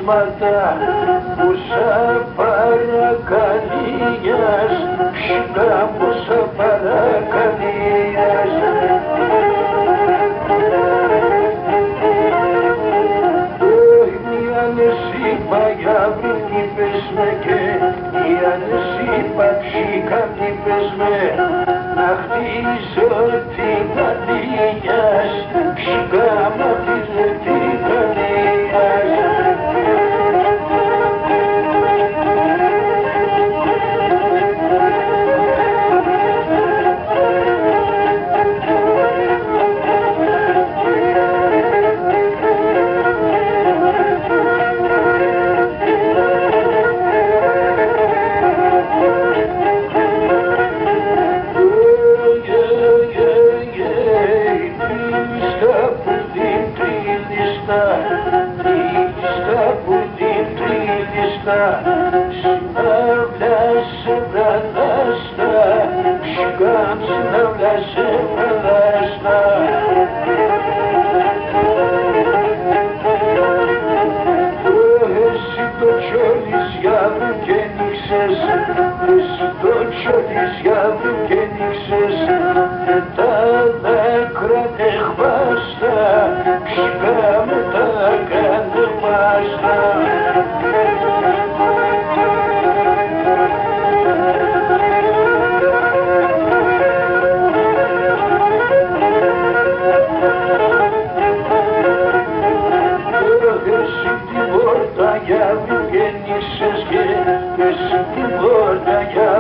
χωρίσματα που σαν παρακαλίας, ψυχά μου σαν παρακαλίας. Είπα για βρήκη πες με και η ανεσύπα ψήκα τι πες με να χτίσω την καρδιάς ψήκα μου την καρδιάς. Εσύ την πόρτα για